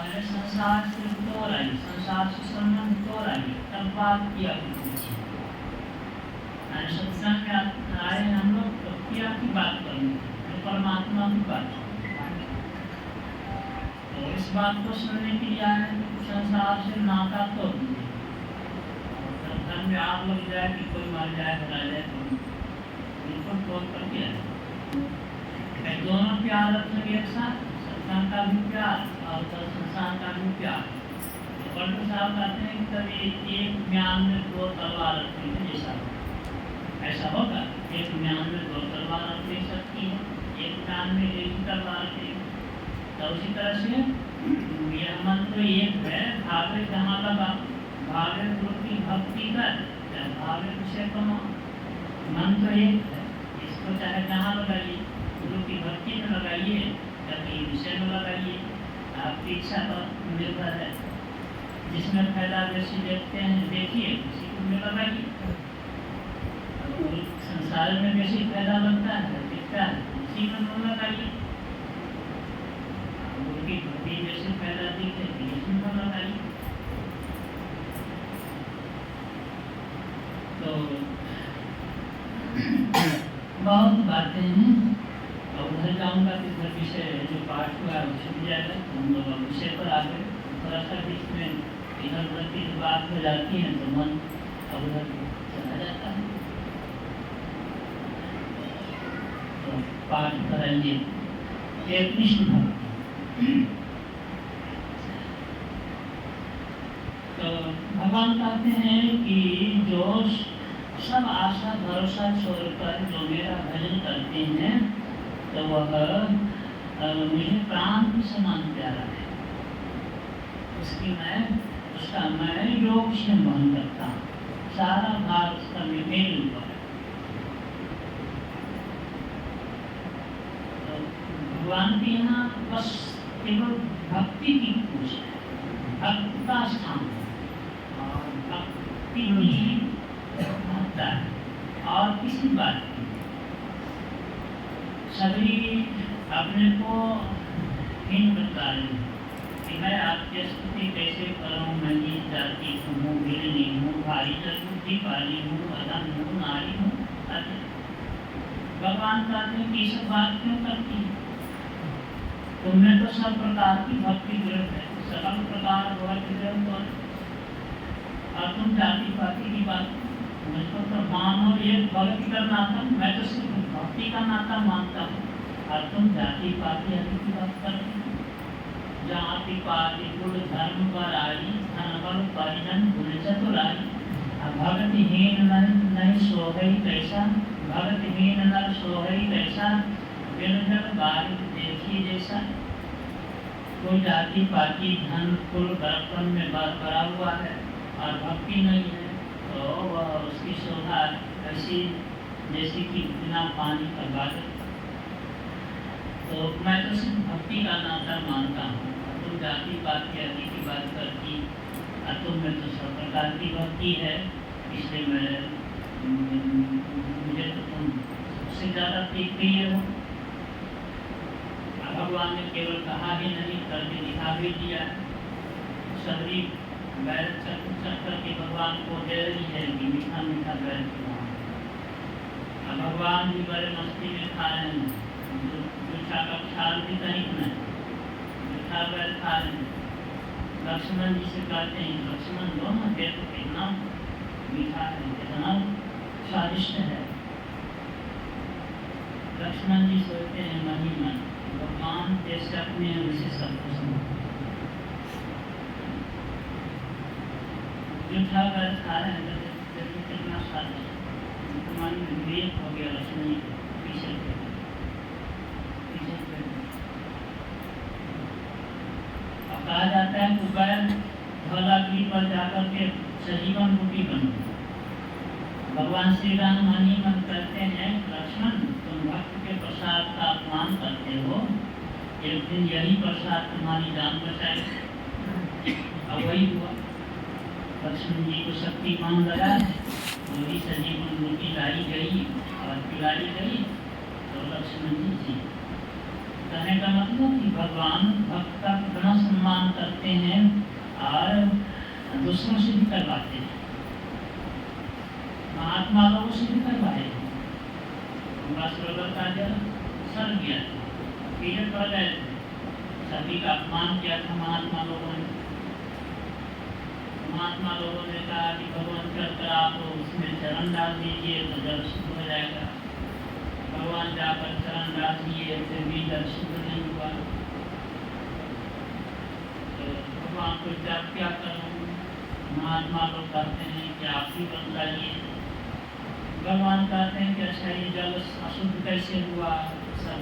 पहले संसार से तोड़ आई, संसार से संबंध तोड़ आई, तब बात किया सत्संग में आए हम लोग तो किया की बात करेंगे, परमात्मा की बात। तो इस बात को सुनने के लिए आए तो संसार से नाता तोड़ दीजिए। सत्संग में आप लोग जाए कि कोई मर जाए हरा जाए तो बिल्कुल तोड़ करके आए। दोनों प्यार रखेंगे एक साथ, सत्संग का भी प्यार और संसार का भी प्यार। तो पंडित साहब कहते हैं कि कभी एक म्यान में दो तलवार रखेंगे, जैसा ऐसा होगा। एक म्यान में दो तलवार रख सकती है, एक म्यान में एक ही तलवार रखेगी। तो उसी तरह से यह मंत्र एक है, भावे जहाँ लगा, भावे गुरु की भक्ति कर, भावे विषय को मंत्र एक है। इसको चाहे जहाँ लगाइए, गुरु की भक्ति में लगाइए या कहीं विषय में लगाइए, आपकी इच्छा पर निर्भर है। जिसमें फायदा जैसे देखते हैं देखिए, उसी में लगाइए। संसार में जैसे फायदा बनता है दिखता है, उसी में मन लगाइए। गुरु की भक्ति जैसे फायदा दिखे इसमें मन लगाइए। तो बहुत बातें हैं और उधर जाऊंगा कि उधर विषय जो पाठ हुआ है छूट जाएगा। तो हम लोग विषय पर आ गए। थोड़ा सा बीच में इधर उधर की बात हो जाती है तो मन अब उधर चला जाता है। तो पाठ करेंगे एक कृष्ण भक्ति। तो भगवान कहते हैं कि जो सब आशा भरोसा छोड़कर जो मेरा भजन करते हैं तो वह मुझे प्राण के समान प्यारा है। उसका मैं योग से वहन करता हूँ, सारा भार उसका मेरे ऊपर है। तो भगवान के यहाँ बस केवल भक्ति की पूछ है, भक्ति का स्थान और भक्ति ही होता है और किसी बात की। सभी अपने को हीन बता रहे हैं कि मैं आपकी स्तुति कैसे करूं, मैं नीच जाति हूँ, गिरनी हूँ, भारी बुद्धि वाली हूँ, अधम हूँ, नारी हूँ। भगवान कहते हैं कि ये सब बात क्यों करती है? तुम्हें तो सब प्रकार की भक्ति विरत है, सकल प्रकार भक्ति विरत और तुम जाति पाति की बात मुझको तो मानो एक भक्ति का नाता, मैं तो सिर्फ भक्ति का नाता मानता हूँ और तुम जाति पाति आदि की बात करते हो। जाति पाति कुल धर्म पर आई, धन बल परिजन गुण चतुराई। भक्तिहीन नर नहीं सोहई कैसा, भक्तिहीन नर सोहई कैसा, बिन जग बारिक देखी जैसा। कोई जाति पाति धन कुल बड़पन में भरा हुआ है और भक्ति नहीं है तो वह उसकी शोभा ऐसी जैसे कि बिना पानी का बादल। तो मैं तो सिर्फ भक्ति का नाता मानता हूँ, तुम जाति पाति आदि की बात करती और तुम में तो सब प्रकार की भक्ति है, इसलिए मुझे तो तुम सबसे ज़्यादा प्रिय हो। भगवान ने केवल कहा ही नहीं करके दिखा भी दिया। सभी बैल चक्कर के भगवान को दे रही है कि मीठा मीठा बैल भगवान भी बड़े मस्ती में खा रहे हैं, मीठा का ख्याल भी कहीं नहीं, मीठा बैल खा रहे हैं। लक्ष्मण जी से कहते हैं, लक्ष्मण दोनों देखो कितना मीठा है, कितना स्वादिष्ट है। लक्ष्मण जी सोचते हैं मन ही मन, भगवान जैसे अपने वैसे सबको समझ मीठा बैल खा रहे हैं तो कितना स्वादिष्ट। मन में विवेक हो गया लक्ष्मण जी पीछे अब कहा जाता है कि बैल धौलागिरी पर जाकर के सजीवन बूटी बन। भगवान श्री राम मन ही मन कहते हैं लक्ष्मण तुम भक्त के प्रसाद का अपमान करते हो, एक दिन यही प्रसाद तुम्हारी जान बचाए। अब वही हुआ, लक्ष्मण जी को शक्तिमान लगा, वही सजीवन बूटी लाई गई और पिलाई गई तो लक्ष्मण जी कहने का मतलब कि भगवान भक्त का कितना सम्मान करते करते हैं और दूसरों से भी करवाते हैं, महात्मा लोगों से भी करवाए। गंगा सरोवर का जल सर गया, कीड़े पड़ गए थे, सभी का अपमान किया था महात्मा लोगों ने। महात्मा लोगों ने कहा कि भगवान चलकर आप उसमें चरण डाल दीजिए तो जल शुद्ध हो जाएगा। भगवान जाकर चरण डाल दिए, फिर भी जल शुद्ध नहीं हुआ। तो भगवान को जब क्या करूं? महात्मा लोग कहते हैं कि आप ही बतलाइए। भगवान कहते हैं कि अच्छा ये जल अशुद्ध कैसे हुआ? सब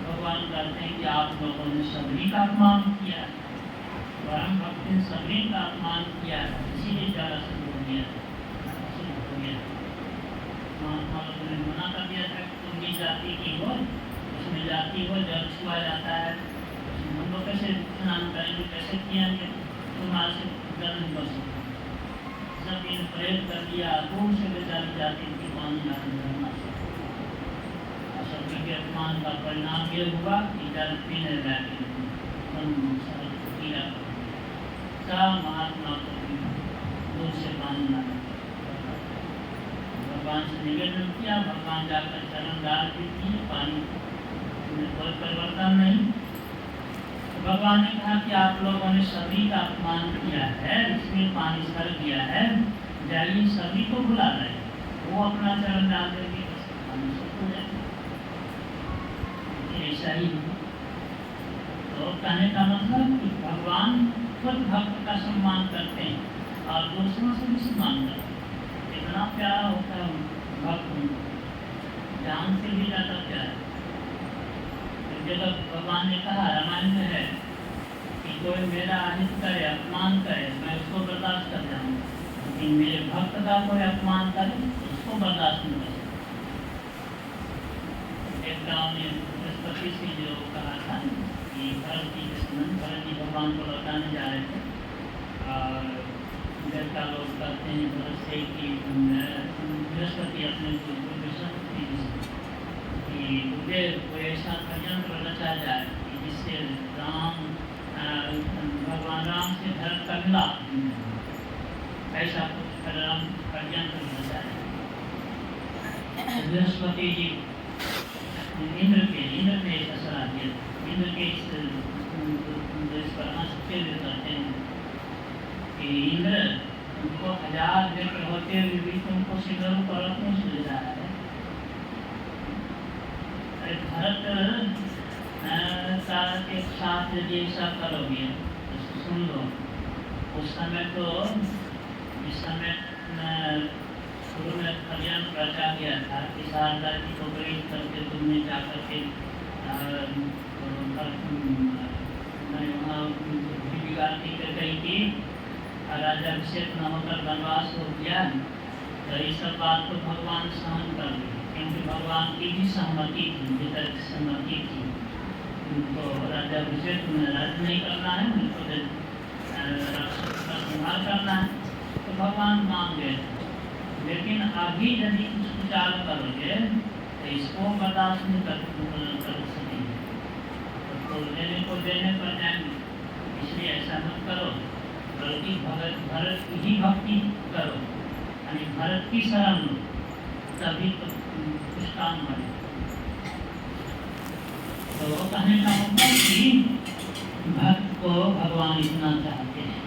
भगवान कहते हैं कि आप लोगों ने सभी का अपमान किया, परम भक्त ने सभी का अपमान किया, इसीलिए जल अशुद्ध हो गया, अशुद्ध हो गया। महात्मा लोगों ने मना कर दिया था कि तुम भी जाति की हो, उसमें जाति हो, जल छुआ जाता है, हम लोग कैसे स्नान करेंगे, कैसे किएंगे, तुम्हारे से जल नहीं बच सकता। सब इन प्रयोग कर दिया, दूर से बेचारी जाति की पानी करना, सभी के अपमान का परिणाम ये हुआ कि जल पीने लगे, सब महात्मा को दूर से पानी लाना। भगवान से निवेदन किया, भगवान जाकर चरण डाल दीजिए, पानी में कोई परिवर्तन नहीं। तो भगवान ने कहा कि आप लोगों ने सभी का अपमान किया है, इसलिए पानी सर गया है, जाइए सभी को बुला रहे, वो अपना चरण डाल देंगे, पानी शुद्ध हो जाएगा। ऐसा ही तो कहने का मतलब कि भगवान खुद भक्त का सम्मान करते हैं और दूसरों से भी सम्मान करते हैं। इतना प्यारा होता है भक्त, जान से भी ज्यादा प्यारा। जब भगवान ने कहा, रामायण में है कि कोई मेरा अहित करे, अपमान करे, मैं उसको बर्दाश्त कर जाऊंगा, लेकिन मेरे भक्त का कोई अपमान करे उसको बर्दाश्त नहीं कर सकता। एक गाँव में बृहस्पति से जो कहा था कि भरत जी भगवान को लौटाने जा रहे थे और देवता लोग कहते हैं भरत से कि बृहस्पति अपने कि मुझे कोई ऐसा षड्यंत्र रचा जाए कि जिससे भगवान राम से भरत का मिलाप, ऐसा कुछ षड्यंत्र रचा जाए। बृहस्पति जी इंद्र ने ऐसा सलाह दिया, इंद्र के इस पर हंसते हुए कहते हैं कि इंद्र तुमको 1000 नेत्र होते हुए भी तुमको सिंदूर पर क्यों सुझ रहा है? भरत के साथ यदि ऐसा करोगे तो सुन लो, उस समय तो इस समय शुरू में षड्यंत्र रचा गया था कि शारदा जी को प्रेरित करके तुमने जाकर के गई थी, राजा अभिषेक न होकर वनवास हो गया। तो इस सब बात को भगवान सहन कर लिए, क्योंकि भगवान की भी सहमति थी, भीतर की सहमति थी। उनको राजा अभिषेक में राज्य नहीं करना है, उनको राक्षस का संहार करना है, तो भगवान मान गए। लेकिन अभी यदि कुछ विचार करोगे तो इसको बर्दाश्त नहीं कर सकेंगे, तो लेने को देने पर जाएंगे। इसलिए ऐसा मत करो, बल्कि भरत की ही भक्ति करो, यानी भरत की शरण लो, तभी तो कुछ काम बने। तो कहने का मतलब कि भक्त को भगवान इतना चाहते हैं।